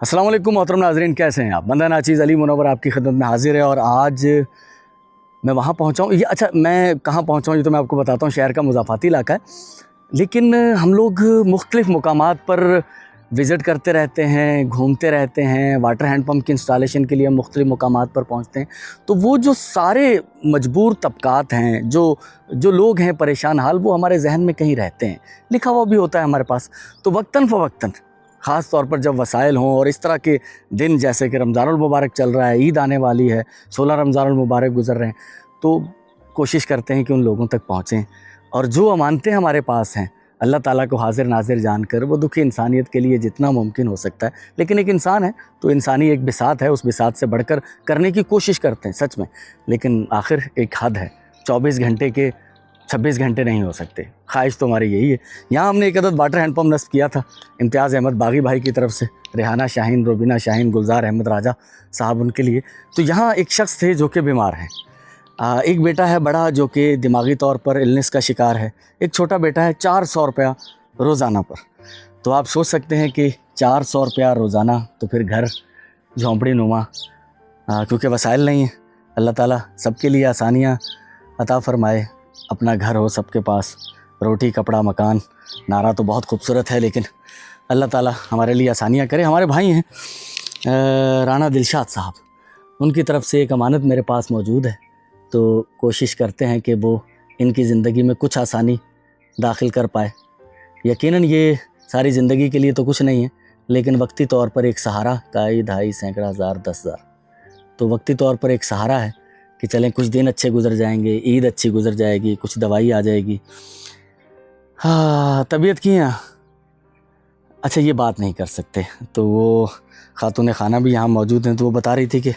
अस्सलाम वालेकुम मोहतरम नाज़रीन, कैसे हैं आप। बंदा नाचीज़ अली मुनव्वर आपकी खिदमत में हाजिर है। और आज मैं वहाँ पहुँचा हूँ। ये अच्छा, मैं कहाँ पहुँचा हूँ ये तो मैं आपको बताता हूँ। शहर का मुज़ाफ़ाती इलाका है, लेकिन हम लोग मुख्तलिफ़ मकामात पर विज़िट करते रहते हैं, घूमते रहते हैं। वाटर हैंड पम्प की इंस्टॉलेशन के लिए हम मुख्तलिफ़ मकामात पर पहुँचते हैं। तो वो जो सारे मजबूर तबकात हैं, जो लोग हैं परेशान हाल, वो हमारे जहन में कहीं रहते हैं, लिखा हुआ भी होता है हमारे पास। तो वक्तन फ़वक्तन, ख़ास तौर पर जब वसाइल हों और इस तरह के दिन, जैसे कि रमज़ानुल मुबारक चल रहा है, ईद आने वाली है, 16 रमज़ानुल मुबारक गुज़र रहे हैं, तो कोशिश करते हैं कि उन लोगों तक पहुँचें और जो अमानतें हमारे पास हैं अल्लाह ताला को हाजिर नाजिर जानकर वो दुखी इंसानियत के लिए जितना मुमकिन हो सकता है। लेकिन एक इंसान है तो इंसानी एक बिसात है, उस बिसात से बढ़कर करने की कोशिश करते हैं सच में। लेकिन आखिर एक हद है, 24 घंटे के 26 घंटे नहीं हो सकते। ख्वाहिश तो हमारी यही है। यहाँ हमने एक अदद वाटर हैंड पम्प नस्ब किया था इम्तियाज़ अहमद बागी भाई की तरफ से, रेहाना शाहीन, रोबिना शाहीन, गुलजार अहमद राजा साहब उनके लिए। तो यहाँ एक शख्स थे जो कि बीमार हैं। एक बेटा है बड़ा जो कि दिमागी तौर पर इलनेस का शिकार है। एक छोटा बेटा है। 400 रुपया रोज़ाना पर। तो आप सोच सकते हैं कि 400 रुपया रोज़ाना, तो फिर घर झोंपड़ी नुमा, क्योंकि वसाइल नहीं है। अल्लाह ताला सबके लिए आसानियाँ अता फ़रमाए, अपना घर हो सबके पास, रोटी कपड़ा मकान। नारा तो बहुत खूबसूरत है, लेकिन अल्लाह ताला हमारे लिए आसानियाँ करे। हमारे भाई हैं राना दिलशाद साहब, उनकी तरफ से एक अमानत मेरे पास मौजूद है। तो कोशिश करते हैं कि वो इनकी ज़िंदगी में कुछ आसानी दाखिल कर पाए। यकीनन ये सारी ज़िंदगी के लिए तो कुछ नहीं है, लेकिन वक्ती तौर पर एक सहारा, काई ढाई सैकड़ा हज़ार 10,000, तो वक्ती तौर पर एक सहारा है कि चलें कुछ दिन अच्छे गुजर जाएंगे, ईद अच्छी गुजर जाएगी, कुछ दवाई आ जाएगी। हाँ, तबीयत की हैं? अच्छा, ये बात नहीं कर सकते। तो वो खातून खाना भी यहाँ मौजूद हैं, तो वो बता रही थी कि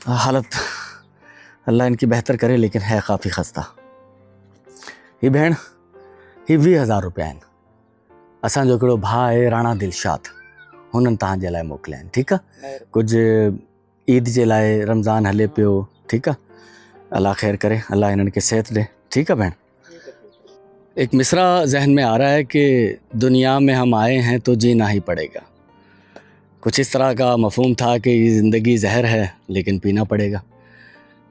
हालत अल्लाह इनकी बेहतर करे, लेकिन है काफ़ी खस्ता। ही भेण ही 20,000 रुपया आहिनि। असांजो हिकिड़ो भाउ आहे राणा दिलशाद, हुननि तव्हांजे लाइ मोकिलिया आहिनि। ठीकु आहे, कुझु ईद जे लाइ, रमज़ान हले पियो, ठीकु आहे। अल्लाह ख़ैर करे, अल्लाह इन्हनि खे सेहत ॾे। ठीकु आहे भेण। एक मिसरा जहन में आ रहा है कि दुनिया में हम आए हैं तो जीना ही पड़ेगा। कुछ इस तरह का मफहूम था कि ये ज़िंदगी जहर है लेकिन पीना पड़ेगा।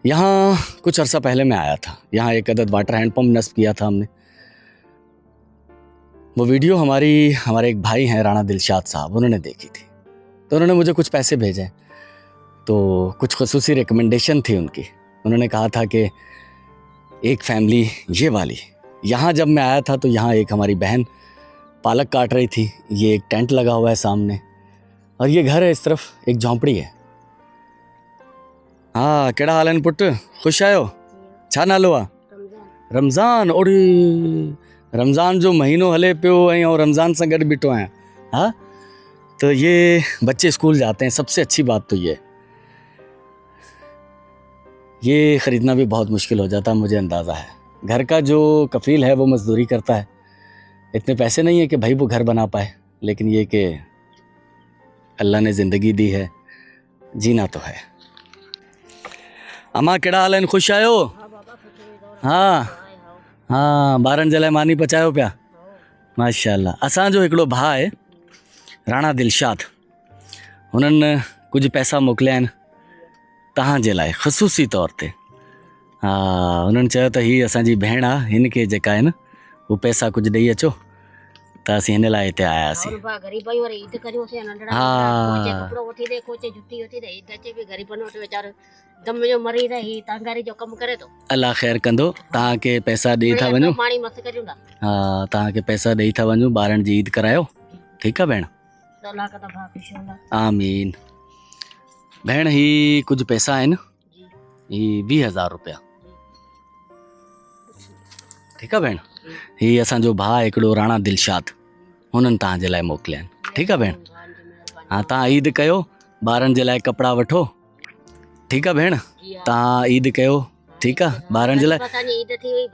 यहाँ कुछ अरसा पहले मैं आया था। यहाँ एक अदद वाटर हैंड पम्प नस्ब किया था हमने। वो वीडियो हमारे एक भाई हैं राणा दिलशाद साहब, उन्होंने देखी थी, तो उन्होंने मुझे कुछ पैसे भेजे। तो कुछ ख़ुसूसी रिकमेंडेशन थी उनकी। उन्होंने कहा था कि एक फैमिली ये वाली, यहाँ जब मैं आया था तो यहाँ एक हमारी बहन पालक काट रही थी। ये एक टेंट लगा हुआ है सामने, और ये घर है इस तरफ, एक झोंपड़ी है। हाँ, कहिड़ा हाल आहिनि पुट, ख़ुशि आहियो? छा नालो आहे? रमज़ान। और रमज़ान जो महीनो हले पियो ऐं रमज़ान सां गॾु बीठो आहियां। हाँ, तो ये बच्चे स्कूल जाते हैं। सबसे अच्छी बात तो ये ख़रीदना भी बहुत मुश्किल हो जाता है, मुझे अंदाज़ा है। घर का जो कफ़ील है वो मज़दूरी करता है, इतने पैसे नहीं है कि भाई वो घर बना पाए, लेकिन ये कि अल्लाह ने ज़िंदगी दी है, जीना तो है। अम्मा कहिड़ा हाल आहिनि, ख़ुशि आहियो? हाँ हाँ, ॿारनि जे लाइ मानी पचायो पिया? माशाअल्लाह। असांजो हिकिड़ो भाउ आहे राणा दिलशाद, हुननि कुझु पैसा मोकिलिया आहिनि तव्हांजे लाइ ख़ुसूसी तौर ते। हा, हुननि चयो त हीअ असांजी भेण आहे, हिन खे जेका आहे न हू पैसा कुझु ॾेई अचो, त असीं हिन लाइ हिते आया हुआसीं। अल्लाह ख़ैर कंदो, तव्हांखे पैसा ॾेई था वञो। हा, तव्हांखे पैसा ॾेई था वञो, ॿारनि जी ईद करायो। ठीकु आहे भेण? आमीन। भेण, ही कुझु पैसा आहिनि, ही 20,000 रुपया। ठीकु आहे भेण? ही असांजो भाउ आहे हिकिड़ो राणा दिलशाद, हुननि तव्हांजे लाइ मोकिलिया आहिनि। ठीकु आहे भेण? हाँ, तव्हां ईद कयो, ॿारनि जे लाइ कपिड़ा वठो। ठीकु आहे भेण? तव्हां ईद कयो, ठीकु आहे, ॿारनि जे लाइ।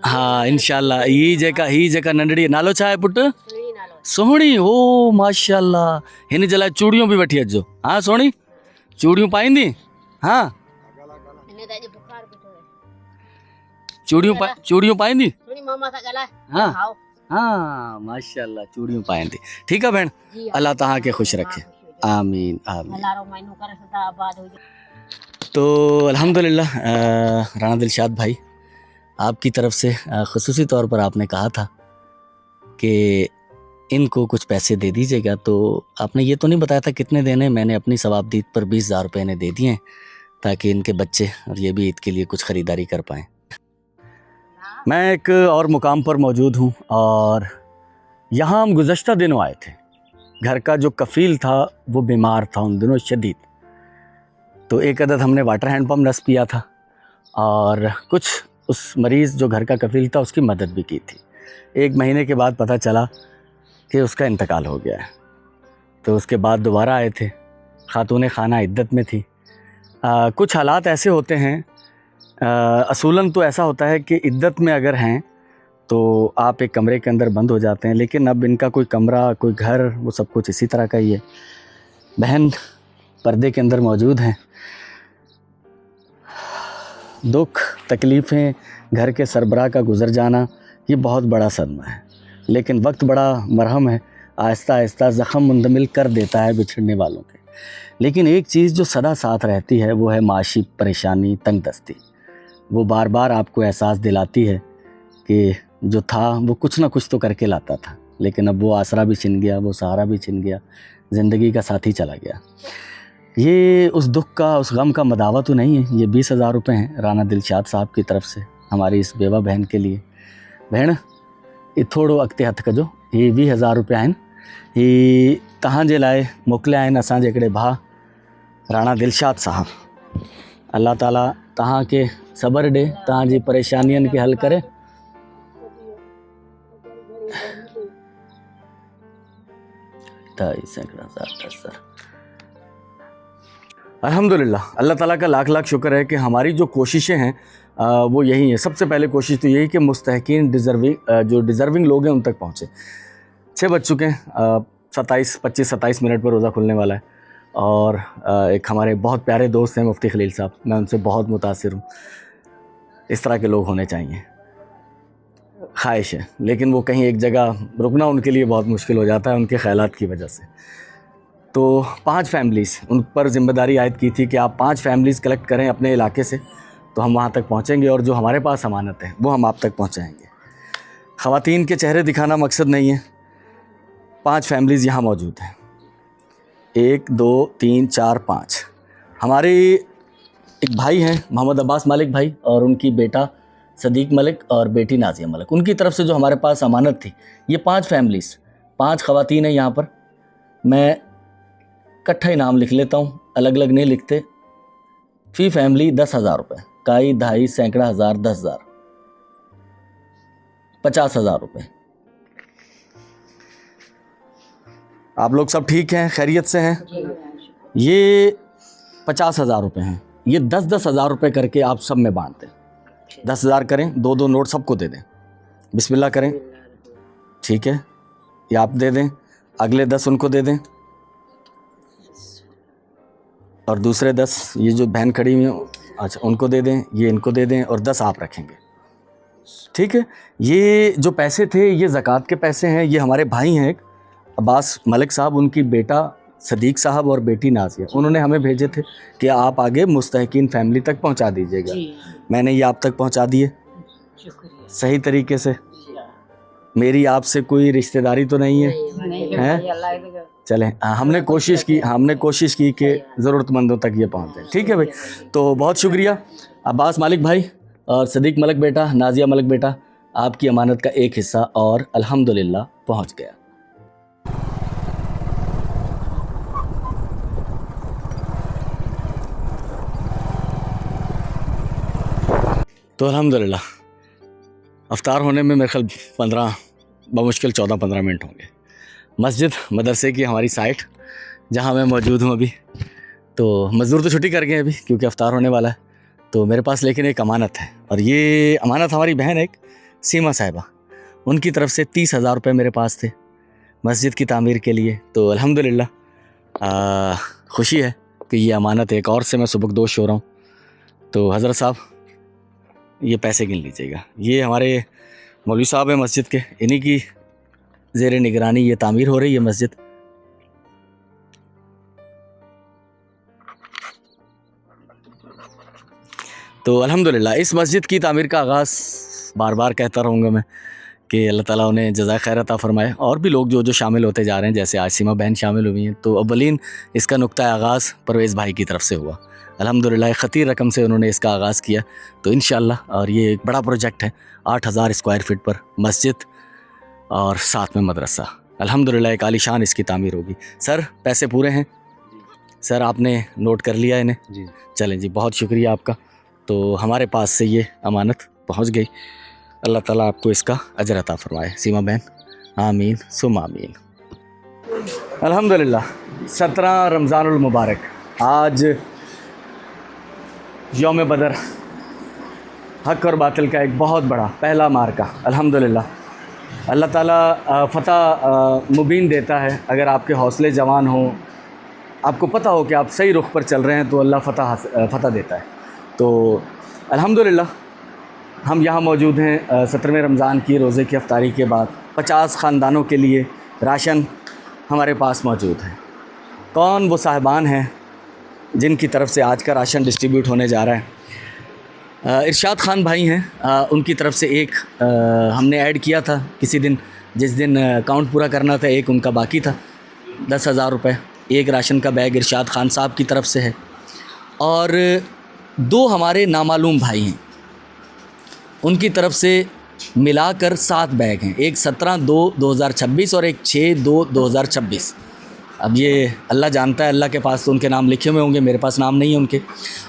हा, इंशाअल्लाह। ही जेका नंढड़ी, नालो छा आहे पुटु? सोहणी। हो माशाअल्लाह, हिन जे लाइ चूड़ियूं बि वठी अचिजो। हाँ सोहणी, चूड़ियूं पाईंदी? हाँ, चूड़ियूं पाईंदी? हाँ हाँ, माशाअल्लाह, चूड़ियूं पाईंदी। ठीकु आहे भेण? अल्लाह तव्हांखे ख़ुशि रखे, आमीन आमीन। तो अल्हम्दुलिल्लाह राना दिलशाद भाई, आपकी तरफ से ख़ुसूसी तौर पर आपने कहा था कि इनको कुछ पैसे दे दीजिएगा, तो आपने ये तो नहीं बताया था कितने देने। मैंने अपनी सवाबदीद पर 20,000 रुपये इन्हें दे दिए हैं ताकि इनके बच्चे और ये भी ईद के लिए कुछ ख़रीदारी कर पाएँ। मैं एक और मुकाम पर मौजूद हूँ और यहाँ हम गुज़श्ता दिनों आए थे। घर का जो कफ़ील था वो बीमार था उन दिनों शदीद, तो एक अदद हमने वाटर हैंड पम्प नस्ब किया था और कुछ उस मरीज़ जो घर का कफ़ील था उसकी मदद भी की थी। 1 महीने के बाद पता चला कि उसका इंतकाल हो गया है। तो उसके बाद दोबारा आए थे, ख़ातून खाना इद्दत में थी। कुछ हालात ऐसे होते हैं, असूलन तो ऐसा होता है कि इद्दत में अगर हैं तो आप एक कमरे के अंदर बंद हो जाते हैं, लेकिन अब इनका कोई कमरा, कोई घर, वो सब कुछ इसी तरह का ही है। बहन पर्दे के अंदर मौजूद हैं। दुख, तकलीफ़ें, घर के सरबराह का गुज़र जाना, ये बहुत बड़ा सदमा है, लेकिन वक्त बड़ा मरहम है, आहिस्ता आहिस्ता ज़ख़म मुंदमिल कर देता है बिछड़ने वालों के। लेकिन एक चीज़ जो सदा साथ रहती है वो है माशी परेशानी, तंगदस्ती। वो बार बार आपको एहसास दिलाती है कि जो था वो कुछ ना कुछ तो करके लाता था, लेकिन अब वो आसरा भी छिन गया, वो सहारा भी छिन गया, ज़िंदगी का साथी चला गया। ये उस दुख का, उस गम का मदावा तो नहीं है। ये 20,000 रुपये हैं राना दिलशाद साहब की तरफ से हमारी इस बेवा बहन के लिए। भेण ये थोड़ो अॻिते हथ कजो। ये 20,000 रुपया आहिनि, ही तव्हांजे लाइ मोकिलिया आहिनि असांजे हिकिड़े भाउ राणा दिलशाद साहब। अल्लाह ताला तव्हांखे सब्र ॾे, तव्हांजी परेशानियुनि खे हल करे। अल्हम्दुलिल्लाह, अल्लाह ताला का लाख लाख शुक्र है कि हमारी जो कोशिशें हैं वो यही है। सबसे पहले कोशिश तो यही कि मुस्तहकीन जो डिज़र्विंग लोग हैं उन तक पहुँचे। 6 बज चुके हैं, 25-27 मिनट पर रोज़ा खुलने वाला है और एक हमारे बहुत प्यारे दोस्त हैं मुफ्ती खलील साहब, मैं उनसे बहुत मुतासिर हूँ। इस तरह के लोग होने चाहिए, ख्वाहिश है, लेकिन वो कहीं एक जगह रुकना उनके लिए बहुत मुश्किल हो जाता है उनके ख़यालात की वजह से। तो 5 फैमिलीज़ उन पर ज़िम्मेदारी आयद की थी कि आप 5 फैमिलीज़ कलेक्ट करें अपने इलाके से, तो हम वहाँ तक पहुँचेंगे और जो हमारे पास अमानत है वो हम आप तक पहुँचाएँगे। ख़वातीन के चेहरे दिखाना मकसद नहीं है। 5 फैमिलीज़ यहाँ मौजूद हैं, 1 2 3 4 5। हमारे एक भाई हैं मोहम्मद अब्बास मलिक भाई और उनकी बेटा सदीक मलिक और बेटी नाजिया मलिक, उनकी तरफ से जो हमारे पास अमानत थी। ये 5 फैमिलीज़, 5 ख़वातीन हैं यहाँ पर। मैं इकट्ठा ही नाम लिख लेता हूँ, अलग अलग नहीं लिखते। फ़ी फैमिली 10,000 रुपये, काई ढाई सैकड़ा हज़ार 10,000, 50,000 रुपये। आप लोग सब ठीक हैं, खैरियत से हैं? ये 50,000 रुपये हैं। ये 10,000 रुपये करके आप सब में बांट दें। 10,000 करें, 2 नोट सबको दे दें, बिस्मिल्लाह करें, ठीक है? ये आप दे दें, अगले 10 उनको दे दें और दूसरे 10 ये जो बहन खड़ी हुई हैं, अच्छा उनको दे दें, ये इनको दे दें और 10 आप रखेंगे, ठीक है? ये जो पैसे थे ये ज़कात के पैसे हैं। ये हमारे भाई हैं एक अब्बास मलिक साहब, उनकी बेटा सदीक साहब और बेटी नाजिया, उन्होंने हमें भेजे थे कि आप आगे मुस्तहकीन फैमिली तक पहुंचा दीजिएगा। मैंने ये आप तक पहुंचा दिए सही तरीके से। मेरी आपसे कोई रिश्तेदारी तो नहीं है, हैं? चलें, हमने कोशिश की कि ज़रूरतमंदों तक ये पहुंचे, ठीक है भाई? तो बहुत शुक्रिया अब्बास मलिक भाई और सदीक मलिक बेटा, नाजिया मलिक बेटा, आपकी अमानत का एक हिस्सा और अल्हम्दुलिल्लाह पहुंच गया। तो अल्हम्दुलिल्लाह अफ्तार होने में मेरे ख्याल 15 बमुश्किल 14-15 मिनट होंगे। मस्जिद मदरसे की हमारी साइट जहाँ मैं मौजूद हूँ अभी, तो मज़दूर तो छुट्टी कर गए अभी क्योंकि अफ्तार होने वाला है। तो मेरे पास लेकिन एक अमानत है और ये अमानत हमारी बहन एक सीमा साहिबा, उनकी तरफ से 30,000 रुपये मेरे पास थे मस्जिद की तामीर के लिए। तो अल्हम्दुलिल्लाह खुशी है कि ये अमानत एक और से मैं सुबकदोश हो रहा हूँ। तो हज़रत साहब ये पैसे गिन लीजिएगा। ये हमारे मौलवी साहब हैं मस्जिद के, इन्हीं की ज़ेर निगरानी ये तामीर हो रही है मस्जिद। तो अल्हम्दुलिल्लाह इस मस्जिद की तामीर का आगाज़ बार बार कहता रहूँगा मैं कि अल्लाह ताला उन्हें जज़ा खैर अता फ़रमाए, और भी लोग जो जो शामिल होते जा रहे हैं, जैसे आसिमा बहन शामिल हुई हैं। तो अव्वलीन इसका नुक्ता आगाज़ परवेज़ भाई की तरफ से हुआ। अल्हम्दुलिल्लाह एक ख़तीर रकम से उन्होंने इसका आगाज़ किया। तो इंशाअल्लाह, और ये एक बड़ा प्रोजेक्ट है, 8000 स्क्वायर फीट पर मस्जिद और साथ में मदरसा। अल्हम्दुलिल्लाह एक आलीशान इसकी तामीर होगी। सर पैसे पूरे हैं? सर आपने नोट कर लिया इन्हें? जी। चलें जी, बहुत शुक्रिया आपका। तो हमारे पास से ये अमानत पहुंच गई। अल्लाह ताला आपको इसका अजर अता फ़रमाए। सीमा बहन, आमीन सुम आमीन। अल्हम्दुलिल्लाह 17 रमज़ानुल मुबारक, आज यौम बदर, हक़ और बातिल का एक बहुत बड़ा पहला मार्का। अल्हम्दुलिल्लाह अल्लाह ताला फ़तह मुबीन देता है। अगर आपके हौसले जवान हों, आपको पता हो कि आप सही रुख पर चल रहे हैं, तो अल्लाह फ़तह देता है। तो अल्हम्दुलिल्लाह हम यहाँ मौजूद हैं 17वें रमज़ान की रोज़े की अफ्तारी के बाद। 50 ख़ानदानों के लिए राशन हमारे पास मौजूद है। कौन वो साहिबान हैं जिनकी तरफ से आज का राशन डिस्ट्रीब्यूट होने जा रहा है? इरशाद ख़ान भाई हैं, उनकी तरफ से एक हमने ऐड किया था किसी दिन, जिस दिन काउंट पूरा करना था, एक उनका बाकी था। 10,000 रुपये एक राशन का बैग इरशाद ख़ान साहब की तरफ से है। और 2 हमारे नामालूम भाई हैं, उनकी तरफ से मिलाकर 7 बैग हैं। एक 17/2/2026 और एक 6/2/2026। अब ये अल्लाह जानता है, अल्लाह के पास तो उनके नाम लिखे हुए होंगे, मेरे पास नाम नहीं है उनके।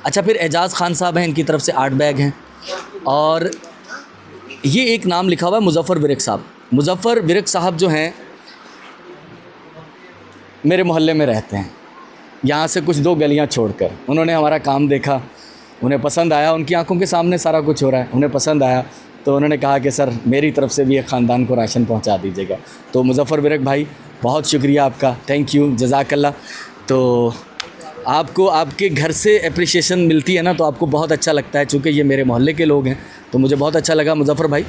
अच्छा, फिर एजाज़ ख़ान साहब हैं, इनकी तरफ से 8 बैग हैं। और ये एक नाम लिखा हुआ है मुज़फ़्फ़र विरक साहब। मुज़फ़्फ़र विरक साहब जो हैं, मेरे मोहल्ले में रहते हैं, यहाँ से कुछ 2 गलियाँ छोड़कर। उन्होंने हमारा काम देखा, उन्हें पसंद आया, उनकी आंखों के सामने सारा कुछ हो रहा है, उन्हें पसंद आया, तो उन्होंने कहा कि सर मेरी तरफ से भी एक ख़ानदान को राशन पहुंचा दीजिएगा। तो मुज़फ़्फ़र विरक भाई, बहुत शुक्रिया आपका, थैंक यू, जज़ाकल्लाह। तो आपको आपके घर से एप्रिशिएशन मिलती है ना, तो आपको बहुत अच्छा लगता है। चूँकि ये मेरे मोहल्ले के लोग हैं, तो मुझे बहुत अच्छा लगा मुज़फ़्फ़र भाई।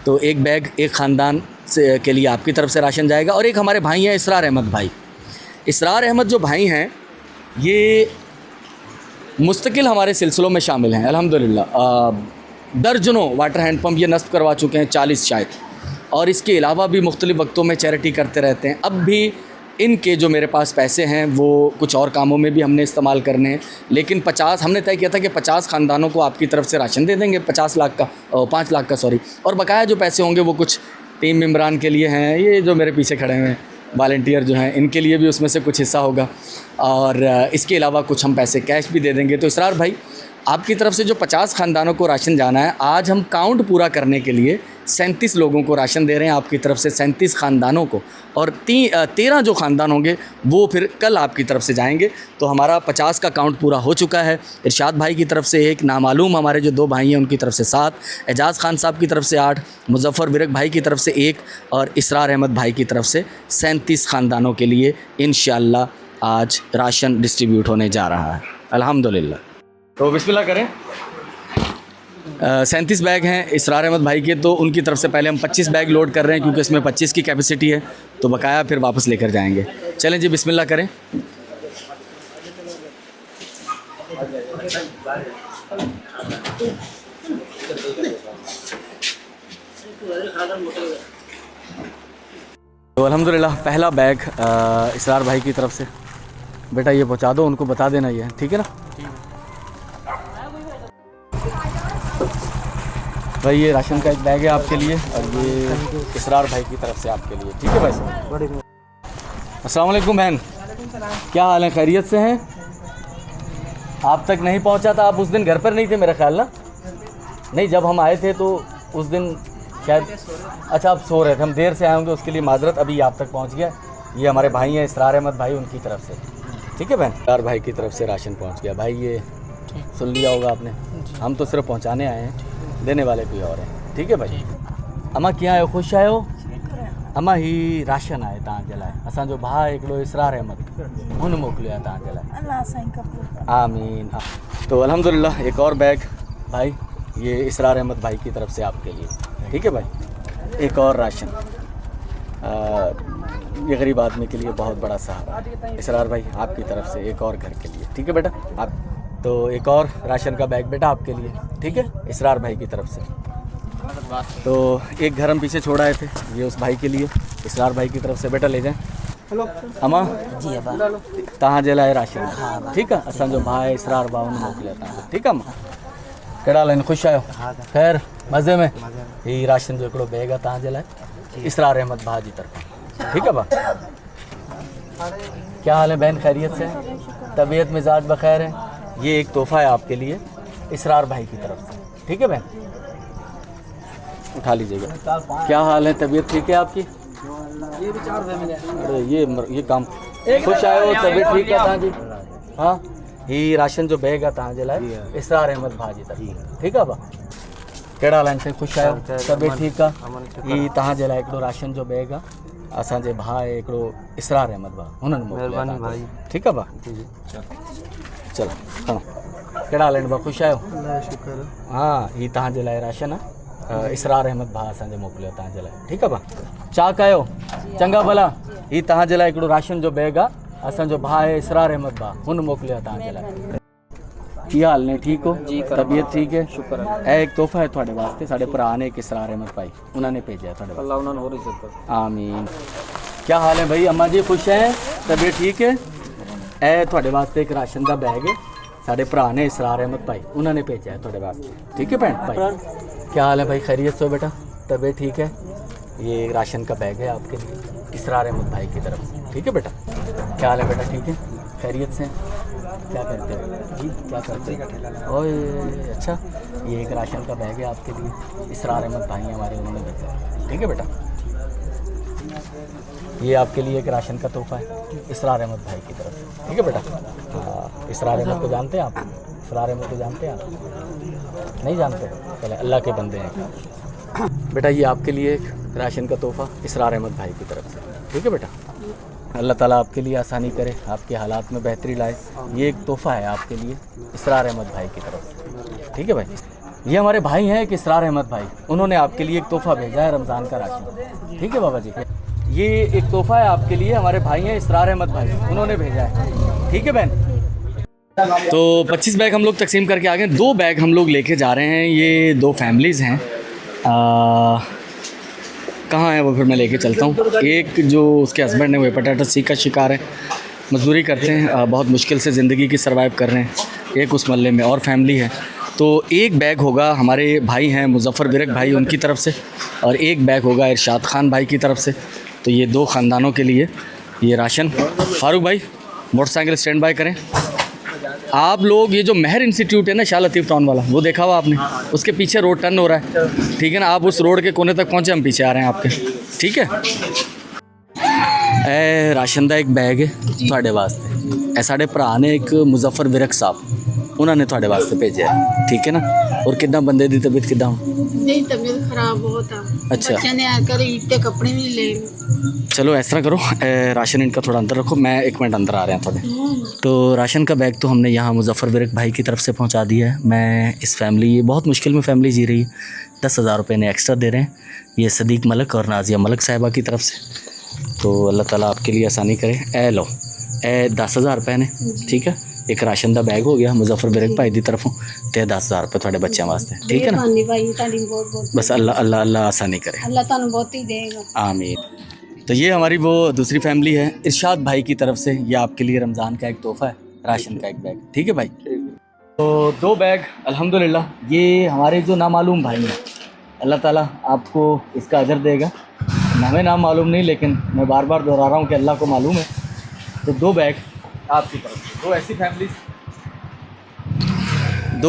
तो एक बैग एक ख़ानदान से के लिए आपकी तरफ से राशन जाएगा। और एक हमारे भाई हैं इसरार अहमद भाई। इसरार अहमद जो भाई हैं, ये मुस्तकिल हमारे सिलसिलों में शामिल हैं। अल्हम्दुलिल्लाह दर्जनों वाटर हैंड पंप ये नस्ब करवा चुके हैं, 40 शायद। और इसके अलावा भी मुख्तलिफ़ वक्तों में चैरिटी करते रहते हैं। अब भी इनके जो मेरे पास पैसे हैं, वो कुछ और कामों में भी हमने इस्तेमाल करने हैं। लेकिन 50 हमने तय किया था कि 50 ख़ानदानों को आपकी तरफ से राशन दे देंगे, 5 लाख का सॉरी। और बकाया जो पैसे होंगे वो कुछ टीम मेम्बरान के लिए हैं, ये जो मेरे पीछे खड़े हुए हैं वॉलंटियर जो हैं, इनके लिए भी उसमें से कुछ हिस्सा होगा। और इसके अलावा कुछ हम पैसे कैश भी दे देंगे। तो इसरार भाई, आपकी तरफ से जो 50 ख़ानदानों को राशन जाना है, आज हम काउंट पूरा करने के लिए 37 लोगों को राशन दे रहे हैं आपकी तरफ से, 37 ख़ानदानों को। और 13 जो ख़ानदान होंगे वो फिर कल आपकी तरफ से जाएंगे। तो हमारा 50 का काउंट पूरा हो चुका है। इरशाद भाई की तरफ से 1, नामालूम हमारे जो 2 भाई हैं उनकी तरफ से 7, एजाज़ ख़ान साहब की तरफ से 8, मुज़फ़्फ़र विरक भाई की तरफ से 1 और इसरार अहमद भाई की तरफ से 37 ख़ानदानों के लिए इंशाअल्लाह आज राशन डिस्ट्रीब्यूट होने जा रहा है। अल्हम्दुलिल्लाह। तो बिस्मिल्लाह करें। 37 बैग हैं इसरार अहमद भाई के, तो उनकी तरफ से पहले हम 25 बैग लोड कर रहे हैं, क्योंकि इसमें 25 की कैपेसिटी है। तो बकाया फिर वापस लेकर जाएंगे। चलें जी, बिस्मिल्लाह करें। तो अल्हम्दुलिल्लाह पहला बैग इसरार भाई की तरफ से। बेटा ये पहुंचा दो, उनको बता देना ये, ठीक है ना भाई। ये राशन का एक बैग है आपके लिए, और ये इसरार भाई की तरफ से आपके लिए, ठीक है भाई साहब। अस्सलाम वालेकुम बहन, क्या हाल है, खैरियत से हैं? आप तक नहीं पहुंचा था, आप उस दिन घर पर नहीं थे मेरा ख्याल ना? नहीं, जब हम आए थे तो उस दिन शायद, अच्छा आप सो रहे थे, हम देर से आए होंगे, उसके लिए माजरत। अभी आप तक पहुंच गया। ये हमारे भाई हैं इसरार अहमद भाई, उनकी तरफ से, ठीक है बहन। इसरार भाई की तरफ से राशन पहुंच गया। भाई ये सुन लिया होगा आपने, हम तो सिर्फ पहुंचाने आए हैं, देने वाले कोई और हैं, ठीक है भाई। अम्मा क्या आयो, खुश आयो? अम्मा ही राशन आए तव्हां जे लाइ, असांजो भाउ हिकिड़ो इसरार अहमद, हुन मोकिलियो आहे तव्हां जे लाइ। आमीन। तो अल्हम्दुलिल्लाह एक और बैग भाई, ये इसरार अहमद भाई की तरफ से आपके लिए, ठीक है भाई। एक और राशन, ये गरीब आदमी के लिए बहुत बड़ा सहारा। इसरार भाई आपकी तरफ से एक और घर के लिए, ठीक है बेटा। आप तो एक और राशन का बैग बेटा आपके लिए, ठीक है, इसरार भाई की तरफ से। तो एक घर हम पीछे छोड़ आए थे, ये उस भाई के लिए, इसरार भाई की तरफ से। बेटा ले जाएं। हेलो अम्मा जी अब्बा तहाँ जे लाए राशन, ठीक है, असां जो भाई इसरार भाउ मोकिलिया तव्हां, ठीक आहे अम्मा। कहिड़ा हाल आहिनि, ख़ुशि आहियो? ख़ैर मज़े में। हीउ राशन जो हिकिड़ो बैग आहे तव्हांजे लाइ, इसरार अहमद भाउ जी तरफ़ां, ठीक है भाउ। क्या हाल है बहन, खैरियत से? तबीयत मिजाज बखैर है? ये एक तोहफ़ा है आपके लिए इसरार भाई की तरफ से, ठीक है बहन, उठा लीजिएगा। क्या हाल है, तबीयत ठीक है आपकी? अरे ये काम खुश आए हो, तबीयत ठीक है तव्हांजी? हाँ, ही राशन जो बैग आहे तव्हांजे लाइ इसरार अहमद भाउ जी तरफ़ां, ठीक आहे भाउ। कहिड़ा हाल आहिनि साईं, ख़ुशि आहियो, तबीयत ठीकु आहे? ही तव्हांजे लाइ हिकिड़ो राशन जो बैग आहे, असांजे भाउ आहे हिकिड़ो इसरार अहमद भाउ, हुननि मोकिलियो भाई, ठीकु आहे भाउ। चलो खणो। कहिड़ा हाल आहिनि भाउ, ख़ुशि आहियो? हाँ, ही तव्हांजे लाइ राशन आहे, इसरार अहमद भाउ असांजे मोकिलियो तव्हांजे लाइ, ठीकु आहे भाउ। छा कयो, चङा भला। ही तव्हांजे लाइ हिकिड़ो राशन जो बैग आहे, असांजो भाउ आहे इसरार अहमद भाउ, हुन मोकिलियो आहे तव्हांजे लाइ। ਕੀ ਹਾਲ ਨੇ, ਠੀਕ ਹੋ? तबीयत ठीक है, शुक्र है। ਇਹ ਇੱਕ ਤੋਹਫਾ ਹੈ ਤੁਹਾਡੇ ਵਾਸਤੇ, ਸਾਡੇ ਭਰਾ ਨੇ इसरार अहमद भाई, ਉਹਨਾਂ ਨੇ ਭੇਜਿਆ ਤੁਹਾਡੇ ਵਾਸਤੇ। ਅੱਲਾਹ ਉਹਨਾਂ ਨੂੰ ਹੋਰ ਇੱਜ਼ਤ ਕਰੇ, ਆਮੀਨ। क्या हाल है भाई, अम्मा जी खुश हैं, तबीयत ठीक है? ਇਹ ਤੁਹਾਡੇ ਵਾਸਤੇ ਇੱਕ ਰਾਸ਼ਨ ਦਾ ਬੈਗ ਹੈ, ਸਾਡੇ ਭਰਾ ਨੇ इसरार अहमद भाई, ਉਹਨਾਂ ਨੇ ਭੇਜਿਆ ਤੁਹਾਡੇ ਵਾਸਤੇ, ठीक है बहन भाई। क्या हाल है भाई, खैरियत से हो बेटा, तबीयत ठीक है? ये राशन का बैग है आपके लिए इसरार अहमद भाई की तरफ से, ठीक है बेटा। क्या हाल है बेटा, ठीक है, खैरियत से? क्या करते हो जी, क्या करते हो? ओए अच्छा, ये एक राशन का बैग है आपके लिए, इसरार अहमद भाई हमारे, उन्होंने भेजा, ठीक है बेटा। ये आपके लिए एक राशन का तोहफा है इसरार अहमद भाई की तरफ से, ठीक है बेटा। हाँ, इसरार अहमद को जानते हैं आप? इसरार अहमद को जानते हैं आप? नहीं जानते? चले, अल्लाह के बंदे हैं बेटा। ये आपके लिए एक राशन का तोहफा इसरार अहमद भाई की तरफ से, ठीक है बेटा। अल्लाह ताला आपके लिए आसानी करे, आपके हालात में बेहतरी लाए। ये एक तोहफ़ा है आपके लिए इसरार अहमद भाई की तरफ से, ठीक है भाई। ये हमारे भाई हैं कि इसरार अहमद भाई, उन्होंने आपके लिए एक तोहफ़ा भेजा है, रमज़ान का राशन, ठीक है बाबा जी। ये एक तोहफ़ा है आपके लिए, हमारे भाई हैं इसरार अहमद भाई, उन्होंने भेजा है, ठीक है बहन। तो 25 बैग हम लोग तकसीम करके आ गए, 2 बैग हम लोग लेके जा रहे हैं। ये 2 फैमिलीज़ हैं, कहाँ है वो फिर मैं लेके चलता हूँ। एक जो उसके हस्बैंड है वो हेपेटाइटिस सी का शिकार है, मजदूरी करते हैं, बहुत मुश्किल से ज़िंदगी की सर्वाइव कर रहे हैं। एक उस मोहल्ले में और फैमिली है, तो एक बैग होगा हमारे भाई हैं मुजफ्फर बिरक भाई, उनकी तरफ से, और एक बैग होगा इरशाद ख़ान भाई की तरफ से। तो ये 2 ख़ानदानों के लिए ये राशन। फ़ारूक भाई मोटरसाइकिल स्टैंड बाय करें। आप लोग ये जो महर इंस्टीट्यूट है ना, शाह लतीफ़ टाउन वाला, वो देखा हुआ आपने? उसके पीछे रोड टर्न हो रहा है, ठीक है ना, आप उस रोड के कोने तक पहुँचे, हम पीछे आ रहे हैं आपके, ठीक है। ए राशन का एक बैग है ਤੁਹਾਡੇ वास्ते, ए साढ़े भरा ने एक मुजफ्फर विरक साहब, उन्होंने ਤੁਹਾਡੇ वास्ते भेजा है, ठीक है ना। और कितना बंदे की तबीयत कितना? नहीं, तबीयत खराब बहुत है। अच्छा, बच्चे ने आकर इतने कपड़े नहीं ले। चलो ऐसा करो, राशन इनका थोड़ा अंदर रखो, मैं 1 मिनट अंदर आ रहे हैं थोड़े। तो राशन का बैग तो हमने यहाँ मुजफ्फर विरक भाई की तरफ से पहुँचा दिया है। मैं इस फैमिली, ये बहुत मुश्किल में फैमिली जी रही है, 10,000 रुपये ने एक्स्ट्रा दे रहे हैं, ये सदीक मलक और नाजिया मलक साहिबा की तरफ से। तो अल्लाह ताला आपके लिए आसानी करे। ए लो, ए 10,000 रुपये ने, ठीक है, एक राशन का बैग हो गया मुजफ्फर विरक भाई की तरफों, तो 10,000 रुपये थोड़े बच्चों वास्ते, ठीक है ना। बस अल्लाह अल्लाह अल्लाह आसानी करे, अल्लाह तुहानू बहुत ही देगा, आमीन। तो ये हमारी वो दूसरी फैमिली है इरशाद भाई की तरफ से, ये आपके लिए रमज़ान का एक तोहफ़ा है, राशन का एक बैग, ठीक है भाई। तो 2 बैग अल्हम्दुलिल्लाह, ये हमारे जो नामालूम भाई हैं, अल्लाह ताला आपको इसका अजर देगा। हमें नाम मालूम नहीं, लेकिन मैं बार बार दोहरा रहा हूँ कि अल्लाह को मालूम है। तो 2 बैग आपकी तरफ से, 2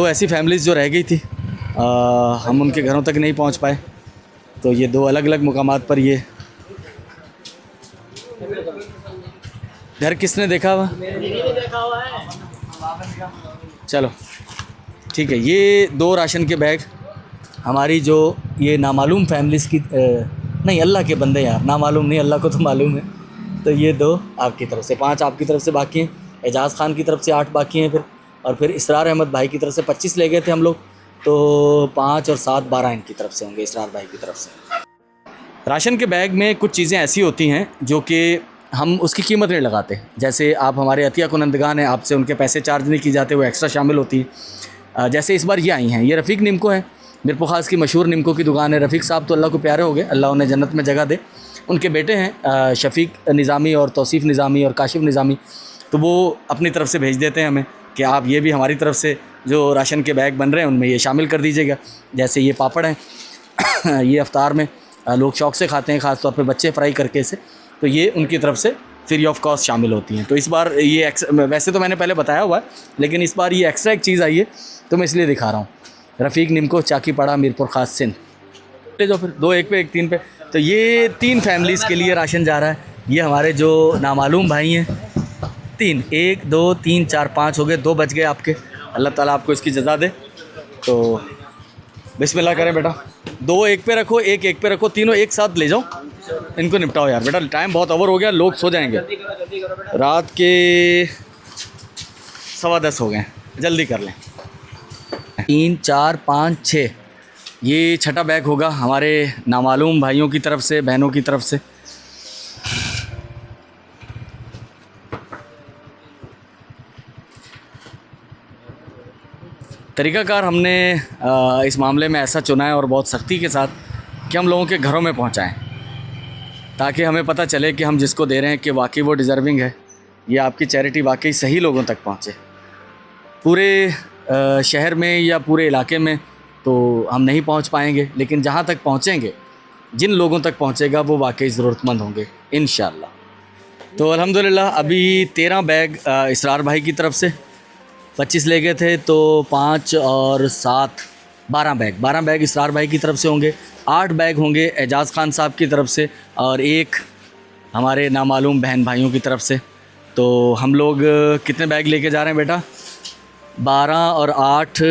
ऐसी फैमिलीज़ जो रह गई थी, हम उनके घरों तक नहीं पहुँच पाए, तो ये 2 अलग अलग मुकामात पर ये घर किसने देखा हुआ? चलो ठीक है, ये 2 राशन के बैग हमारी जो ये नामालूम फैमिलीज़ की, नहीं अल्लाह के बंदे यार, नामालूम नहीं, अल्लाह को तो मालूम है। तो ये 2 आपकी तरफ से, 5 आपकी तरफ से बाकी हैं, एजाज़ ख़ान की तरफ से 8 बाकी हैं, फिर इसरार अहमद भाई की तरफ से 25 ले गए थे हम लोग, तो 5 और 7 12 इनकी तरफ से होंगे, इसरार भाई की तरफ से। राशन के बैग में कुछ चीज़ें ऐसी होती हैं जो कि हम उसकी कीमत नहीं लगाते। जैसे आप हमारे अतिया कुनंदगान हैं, आपसे उनके पैसे चार्ज नहीं किए जाते, वो एक्स्ट्रा शामिल होती है। जैसे इस बार ये आई हैं, ये रफ़ीक निम्को हैं, मीरपुर ख़ास की मशहूर निम्को की दुकान है। रफ़ीक साहब तो अल्लाह को प्यारे हो गए, अल्लाह उन्हें जन्नत में जगह दे। उनके बेटे हैं शफ़ीक निज़ामी और तौसीफ़ निज़ामी और काशिफ़ निज़ामी, तो वो अपनी तरफ से भेज देते हैं हमें कि आप ये भी हमारी तरफ से जो राशन के बैग बन रहे हैं उनमें ये शामिल कर दीजिएगा। जैसे ये पापड़ हैं ये अफ्तार में लोग शौक़ से खाते हैं, ख़ास तौर पे बच्चे फ्राई करके इसे, तो ये उनकी तरफ से फ्री ऑफ कॉस्ट शामिल होती हैं। तो इस बार ये वैसे तो मैंने पहले बताया हुआ है, लेकिन इस बार ये एक्स्ट्रा एक चीज़ आई है तो मैं इसलिए दिखा रहा हूँ। रफ़ीक निम्को, चाकीपाड़ा, मीरपुर ख़ास, सिंध। ले जाओ फिर, 2 1 पे 1 3 पे। तो ये 3 फैमिलीज़ के लिए राशन जा रहा है। ये हमारे जो नामालूम भाई हैं, 3 1 2 3 4 5 हो गए, 2 बच गए आपके। अल्लाह ताला आपको इसकी जज़ा दे। तो बिस्मिल्लाह करें बेटा, 2 1 पे रखो, 1 1 पे रखो, तीनों एक साथ ले जाओ, इनको निपटाओ यार बेटा, टाइम बहुत ओवर हो गया, लोग सो जाएंगे, रात के 10:15 हो गए, जल्दी कर लें। 3 4 5 6, ये छठा बैग होगा हमारे नामालूम भाइयों की तरफ से, बहनों की तरफ से। तरीक़ाकार हमने इस मामले में ऐसा चुना है और बहुत सख्ती के साथ कि हम लोगों के घरों में पहुंचाएं, ताकि हमें पता चले कि हम जिसको दे रहे हैं कि वाकई वो डिज़र्विंग है, ये आपकी चैरिटी वाकई सही लोगों तक पहुंचे। पूरे शहर में या पूरे इलाके में तो हम नहीं पहुंच पाएंगे, लेकिन जहां तक पहुंचेंगे, जिन लोगों तक पहुंचेगा वो वाकई ज़रूरतमंद होंगे इंशाअल्लाह। तो अल्हम्दुलिल्लाह अभी 13 बैग इसरार भाई की तरफ से, 25 ले गए थे तो 5 और 7 12 बैग इसरार भाई की तरफ से होंगे। 8 बैग होंगे एजाज़ खान साहब की तरफ से और 1 हमारे नामालूम बहन भाइयों की तरफ से। तो हम लोग कितने बैग लेके जा रहे हैं बेटा? 12 और 8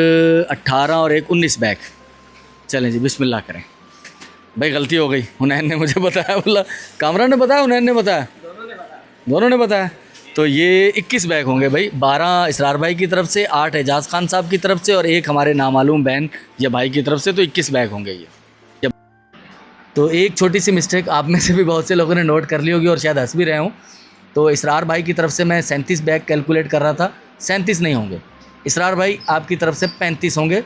18 और 1 19 बैग। चलें जी, बिस्मिल्लाह करें। भाई गलती हो गई, हुनैन ने मुझे बताया, बोला कामरान ने बताया, हुनैन ने बताया, दोनों ने बताया। तो ये 21 बैग होंगे भाई, 12 इसरार भाई की तरफ से, 8 एजाज़ खान साहब की तरफ से और 1 हमारे नामालूम बहन या भाई की तरफ से, तो 21 बैग होंगे ये। तो एक छोटी सी मिस्टेक आप में से भी बहुत से लोगों ने नोट कर ली होगी और शायद हंस भी रहे हों। तो इसरार भाई की तरफ से मैं 37 बैग कैलकुलेट कर रहा था, 37 नहीं होंगे। इसरार भाई आपकी तरफ से 35 होंगे।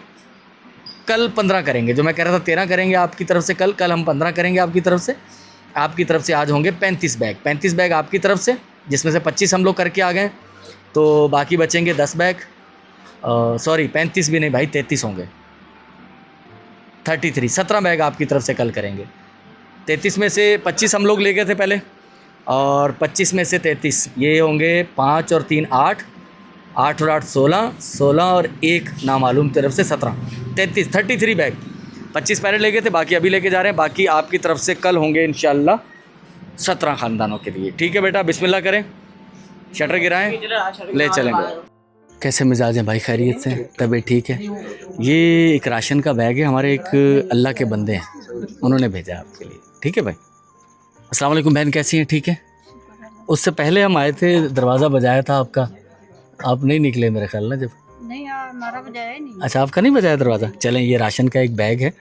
कल 15 करेंगे, जो मैं कह रहा था 13 करेंगे आपकी तरफ से, कल हम 15 करेंगे आपकी तरफ से। आपकी तरफ से आज होंगे 35 बैग। 35 बैग आपकी तरफ से, जिसमें से 25 हम लोग करके आ गए, तो बाकी बचेंगे 10 बैग। सॉरी 35 भी नहीं भाई, 33 होंगे, 33 17 बैग आपकी तरफ से कल करेंगे। 33 में से 25 हम लोग ले गए थे पहले, और 25 में से 33 ये होंगे, 5 और 3 8, 8 और 8 16, 16 और 1 नामालूम तरफ से 17, 33 बैग। 25 पहले ले गए थे, बाकी अभी लेके जा रहे हैं। बाकी आपकी तरफ से कल होंगे इंशाअल्लाह 17 ख़ानदानों के लिए। ठीक है बेटा, बिस्मिल्लाह करें, शटर गिराएं, ले चलेंगे। कैसे मिजाज हैं भाई? खैरियत से? तबीयत ठीक है? ये एक राशन का बैग है, हमारे एक अल्लाह के बंदे हैं, उन्होंने भेजा आपके लिए। ठीक है भाई, अस्सलाम वालेकुम बहन, कैसी हैं? ठीक है। उससे पहले हम आए थे, दरवाज़ा बजाया था आपका, आप नहीं निकले मेरे ख्याल ना, जब नहीं यार, हमारा बजाया नहीं। अच्छा, आपका नहीं बजाया दरवाज़ा। चलें, ये राशन का एक बैग है,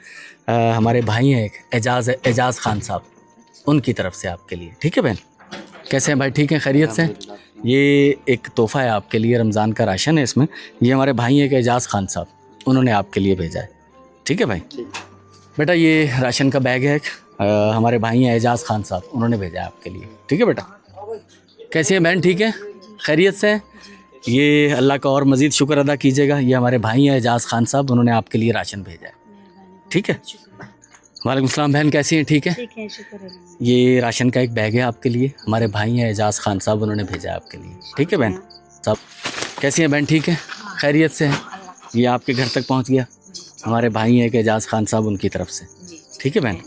हमारे भाई हैं एक एजाज़ खान साहब, उनकी तरफ से आपके लिए। ठीक है बहन, कैसे हैं भाई? ठीक है, खैरियत से? ये एक तोहफ़ा है आपके लिए, रमज़ान का राशन है इसमें। ये हमारे भाई हैं एक एजाज़ खान साहब, उन्होंने आपके लिए भेजा है। ठीक है भाई, बेटा ये राशन का बैग है, हमारे भाई हैं एजाज़ खान साहब, उन्होंने भेजा है आपके लिए। ठीक है बेटा, कैसी है बहन? ठीक है, खैरियत से? ये अल्लाह का और मज़ीद शुक्र अदा कीजिएगा, ये हमारे भाई हैं एजाज़ खान साहब, उन्होंने आपके लिए राशन भेजा है। ठीक है, वालेकुम सलाम बहन, कैसी हैं? ठीक है, ठीक है, शुक्र है। ये राशन का एक बैग है आपके लिए, हमारे भाई हैं एजाज़ खान साहब, उन्होंने भेजा है आपके लिए। ठीक है बहन साहब, कैसी हैं बहन? ठीक है, खैरियत से है? ये आपके घर तक पहुंच गया, हमारे भाई हैं एक एजाज़ खान साहब, उनकी तरफ से। ठीक है बहन,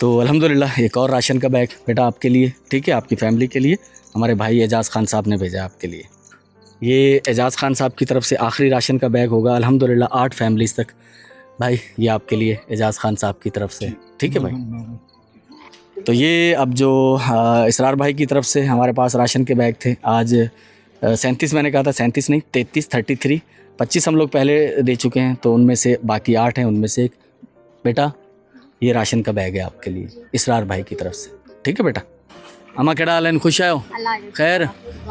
तो अल्हम्दुलिल्लाह एक और राशन का बैग बेटा आपके लिए। ठीक है, आपकी फ़ैमिली के लिए हमारे भाई एजाज़ खान साहब ने भेजा आपके लिए। ये एजाज़ खान साहब की तरफ से आखिरी राशन का बैग होगा अल्हम्दुलिल्लाह 8 फैमिलीज़ तक। भाई ये आपके लिए एजाज़ खान साहब की तरफ से। ठीक है भाई, तो ये अब जो इसरार भाई की तरफ से हमारे पास राशन के बैग थे आज 37, मैंने कहा था 37 नहीं 33, 33, 25 हम लोग पहले दे चुके हैं, तो उनमें से बाकी 8 हैं, उनमें से एक बेटा ये राशन का बैग है आपके लिए इसरार भाई की तरफ से। ठीक है बेटा, अमा कहिड़ा हाल आहिनि? ख़ुशि आहियो? अल्लाह जो ख़ैर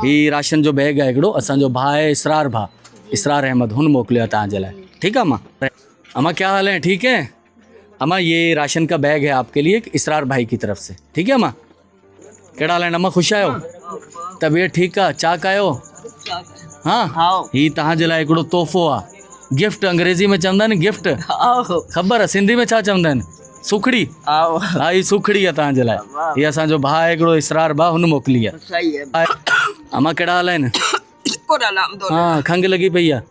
ही राशन जो बैग आहे हिकिड़ो असांजो भाउ आहे इसरार अहमद, हुन मोकिलियो आहे तव्हांजे लाइ। ठीकु आहे अमा? अमा क्या हाल है? ठीक है अमा, ये राशन का बैग है आपके लिए इसरार भाई की तरफ से। ठीक है अमा? कहिड़ा हाल आहिनि अमा? ख़ुशि आहियो? तबियत ठीकु आहे? चा कयो? हाँ, ही तव्हांजे लाइ हिकिड़ो तोहफ़ो आहे, गिफ्ट। अंग्रेज़ी में चवंदा आहिनि गिफ्ट, ख़बर आहे? सिंधी में छा चवंदा आहिनि? सुखड़ी। हा, ही सुखड़ी आहे तव्हांजे लाइ। ही असांजो भाउ आहे हिकिड़ो इसरार भाउ, हुन मोकिली आहे। अमा कहिड़ा हाल आहिनि? हाँ, खंघि लॻी पई आहे।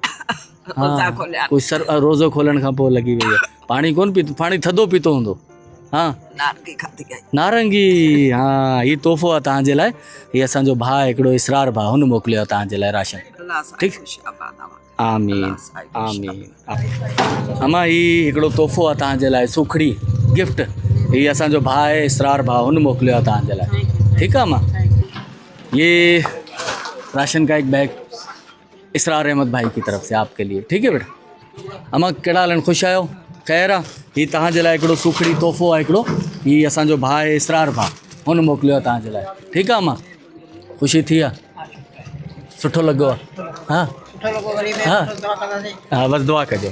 हाँ, कोई रोज़ो खोलण खां पोइ लॻी वई आहे। पाणी कोन पीतो? पाणी थधो पीतो हूंदो? हाँ, नारंगी। हाँ, ही तोहफ़ो आहे तव्हांजे लाइ। ही असांजो भाउ आहे हिकिड़ो इसरार भाउ, हुन मोकिलियो आहे तव्हांजे लाइ राशन। ठीकु? आमीन आमीन। अमा ही हिकिड़ो तोहफ़ो आहे तव्हांजे लाइ, सुखड़ी गिफ्ट। ही असांजो भाउ आहे इसरार भाउ, हुन मोकिलियो आहे तव्हांजे लाइ। ठीकु आहे अमा? ये राशन का एक बैग इसरार अहमद भाई की तरफ से आपके लिए। ठीक है बेटा? अमा कहिड़ा हाल आहिनि? ख़ुशि आहियो? ख़ैर आहे? ही तव्हांजे लाइ हिकिड़ो सुखड़ी तोहफ़ो आहे हिकिड़ो, ही असांजो भाउ आहे इसरार भाउ, हुन मोकिलियो आहे तव्हांजे लाइ। ठीकु आहे अमा? ख़ुशी थी आहे? सुठो लॻो आहे? हाँ हाँ, बसि दुआ कजो।